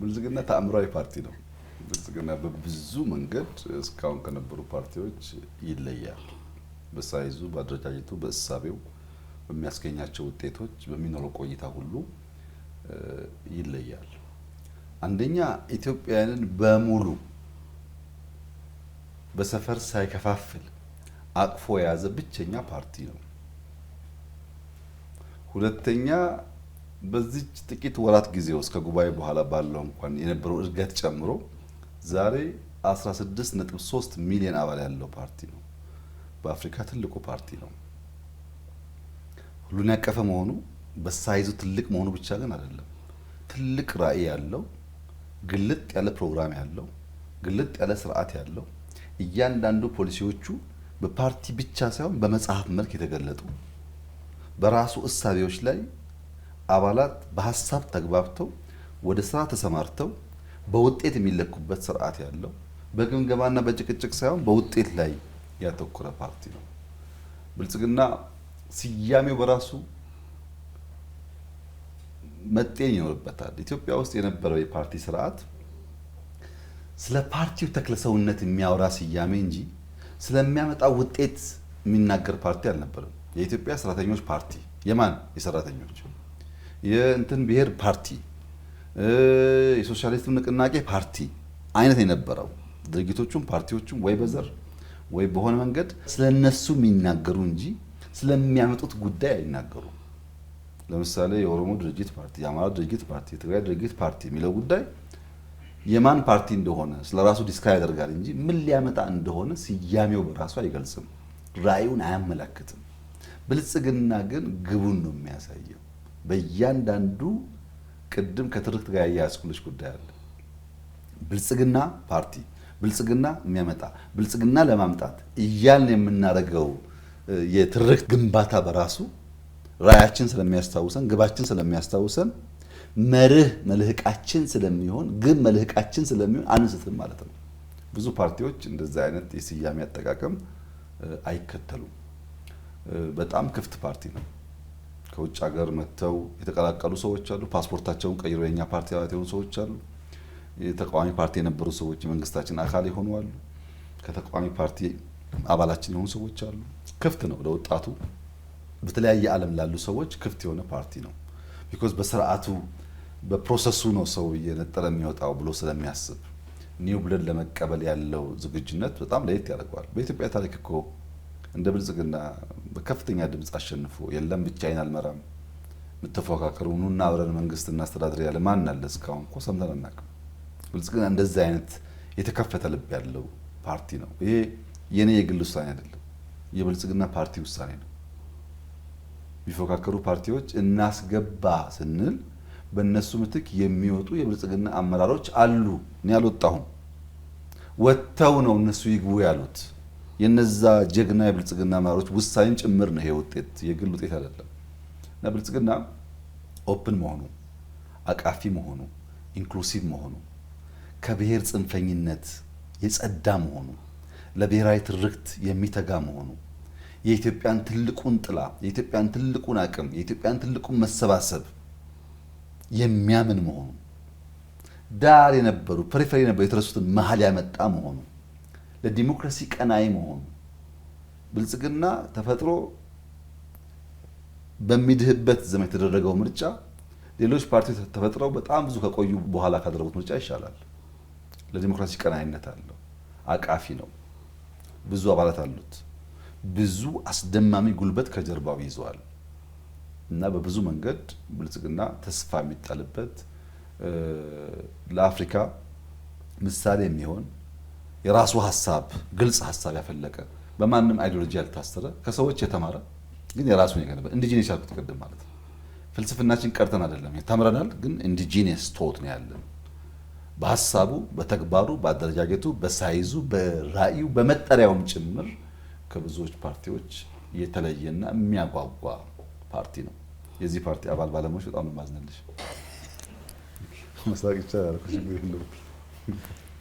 ብልጽግና ተአምራዊ ፓርቲ ነው። ብልጽግና በብዙ መንገድ እስካሁን ከነበሩ ፓርቲዎች ይለያል። በሳይዙ፣ በአደረጃጀቱ፣ በእሳቤው፣ በሚያስገኛቸው ውጤቶች፣ በሚኖረው ቆይታ ሁሉ ይለያል። አንደኛ ኢትዮጵያውያንን በሙሉ በሰፈር ሳይከፋፍል አቅፎ የያዘ ብቸኛ ፓርቲ ነው። ሁለተኛ በዚህ ጥቂት ወራት ጊዜ ውስጥ ከጉባኤ በኋላ ባለው እንኳን የነበረው እድገት ጨምሮ ዛሬ 16.3 ሚሊዮን አባል ያለው ፓርቲ ነው። በአፍሪካ ትልቁ ፓርቲ ነው። ሁሉን ያቀፈ መሆኑ በሳይዙ ትልቅ መሆኑ ብቻ ግን አይደለም። ትልቅ ራዕይ ያለው፣ ግልጥ ያለ ፕሮግራም ያለው፣ ግልጥ ያለ ስርዓት ያለው፣ እያንዳንዱ ፖሊሲዎቹ በፓርቲ ብቻ ሳይሆን በመጽሐፍ መልክ የተገለጡ በራሱ እሳቤዎች ላይ አባላት በሐሳብ ተግባብተው ወደ ስራ ተሰማርተው በውጤት የሚለኩበት ስርዓት ያለው በግምገማና በጭቅጭቅ ሳይሆን በውጤት ላይ ያተኮረ ፓርቲ ነው። ብልጽግና ስያሜው በራሱ መጤን ይኖርበታል። ኢትዮጵያ ውስጥ የነበረው የፓርቲ ስርዓት ስለ ፓርቲው ተክለሰውነት የሚያወራ ስያሜ እንጂ ስለሚያመጣው ውጤት የሚናገር ፓርቲ አልነበረም። የኢትዮጵያ ሰራተኞች ፓርቲ የማን የሰራተኞች የእንትን ብሔር ፓርቲ የሶሻሊስት ንቅናቄ ፓርቲ አይነት የነበረው ድርጅቶቹም ፓርቲዎቹም ወይ በዘር ወይ በሆነ መንገድ ስለነሱ የሚናገሩ እንጂ ስለሚያመጡት ጉዳይ አይናገሩ። ለምሳሌ የኦሮሞ ድርጅት ፓርቲ፣ የአማራ ድርጅት ፓርቲ፣ የትግራይ ድርጅት ፓርቲ የሚለው ጉዳይ የማን ፓርቲ እንደሆነ ስለራሱ ዲስክራይብ ያደርጋል እንጂ ምን ሊያመጣ እንደሆነ ስያሜው በራሱ አይገልጽም፣ ራዕዩን አያመለክትም። ብልጽግና ግን ግቡን ነው የሚያሳየው። በእያንዳንዱ ቅድም ከትርክት ጋር ያያዝኩልሽ ጉዳይ አለ። ብልጽግና ፓርቲ ብልጽግና የሚያመጣ ብልጽግና ለማምጣት እያልን የምናደርገው የትርክት ግንባታ በራሱ ራዕያችን ስለሚያስታውሰን፣ ግባችን ስለሚያስታውሰን፣ መርህ መልህቃችን ስለሚሆን፣ ግብ መልህቃችን ስለሚሆን አንስትም ማለት ነው። ብዙ ፓርቲዎች እንደዛ አይነት የስያሜ አጠቃቀም አይከተሉም። በጣም ክፍት ፓርቲ ነው። ከውጭ ሀገር መጥተው የተቀላቀሉ ሰዎች አሉ። ፓስፖርታቸውን ቀይረው የኛ ፓርቲ አባላት የሆኑ ሰዎች አሉ። የተቃዋሚ ፓርቲ የነበሩ ሰዎች የመንግስታችን አካል የሆኑ አሉ። ከተቃዋሚ ፓርቲ አባላችን የሆኑ ሰዎች አሉ። ክፍት ነው ለወጣቱ፣ በተለያየ ዓለም ላሉ ሰዎች ክፍት የሆነ ፓርቲ ነው። ቢኮዝ በስርዓቱ በፕሮሰሱ ነው ሰው እየነጠረ የሚወጣው ብሎ ስለሚያስብ ኒው ብለድ ለመቀበል ያለው ዝግጁነት በጣም ለየት ያደርገዋል። በኢትዮጵያ ታሪክ እኮ እንደ ብልጽግና በከፍተኛ ድምፅ አሸንፎ የለም ብቻዬን አልመራም የምትፎካከሩ ኑና አብረን መንግስት እናስተዳድር ያለ ማን አለ? እስካሁን እኮ ሰምተን አናውቅም። ብልጽግና እንደዚህ አይነት የተከፈተ ልብ ያለው ፓርቲ ነው። ይሄ የኔ የግል ውሳኔ አይደለም፣ የብልጽግና ፓርቲ ውሳኔ ነው። ቢፎካከሩ ፓርቲዎች እናስገባ ስንል በእነሱ ምትክ የሚወጡ የብልጽግና አመራሮች አሉ። እኔ አልወጣሁም፣ ወጥተው ነው እነሱ ይግቡ ያሉት። የነዛ ጀግና የብልጽግና አመራሮች ውሳኔን ጭምር ነው። ይሄ ውጤት የግል ውጤት አይደለም። እና ብልጽግና ኦፕን መሆኑ፣ አቃፊ መሆኑ፣ ኢንክሉሲቭ መሆኑ፣ ከብሔር ጽንፈኝነት የጸዳ መሆኑ፣ ለብሔራዊ ትርክት የሚተጋ መሆኑ፣ የኢትዮጵያን ትልቁን ጥላ፣ የኢትዮጵያን ትልቁን አቅም፣ የኢትዮጵያን ትልቁን መሰባሰብ የሚያምን መሆኑ፣ ዳር የነበሩ ፐሪፌሪ የነበሩ የተረሱትን መሀል ያመጣ መሆኑ፣ ለዲሞክራሲ ቀናይ መሆኑ። ብልጽግና ተፈጥሮ በሚድህበት ዘመን የተደረገው ምርጫ ሌሎች ፓርቲዎች ተፈጥረው በጣም ብዙ ከቆዩ በኋላ ካደረጉት ምርጫ ይሻላል። ለዲሞክራሲ ቀናይነት አለው፣ አቃፊ ነው፣ ብዙ አባላት አሉት፣ ብዙ አስደማሚ ጉልበት ከጀርባው ይዘዋል። እና በብዙ መንገድ ብልጽግና ተስፋ የሚጣልበት ለአፍሪካ ምሳሌ የሚሆን የራሱ ሀሳብ ግልጽ ሀሳብ ያፈለቀ በማንም አይዲዮሎጂ ያልታሰረ ከሰዎች የተማረ ግን የራሱን የገነባ ኢንዲጂነስ ያልኩት ቅድም ማለት ነው። ፍልስፍናችን ቀርተን አይደለም ተምረናል፣ ግን ኢንዲጂነስ ቶት ነው ያለን። በሀሳቡ፣ በተግባሩ፣ በአደረጃጀቱ፣ በሳይዙ፣ በራእዩ፣ በመጠሪያውም ጭምር ከብዙዎች ፓርቲዎች የተለየና የሚያጓጓ ፓርቲ ነው። የዚህ ፓርቲ አባል ባለሙያዎች በጣም ማዝነልሽ መስራቅ ይቻላል።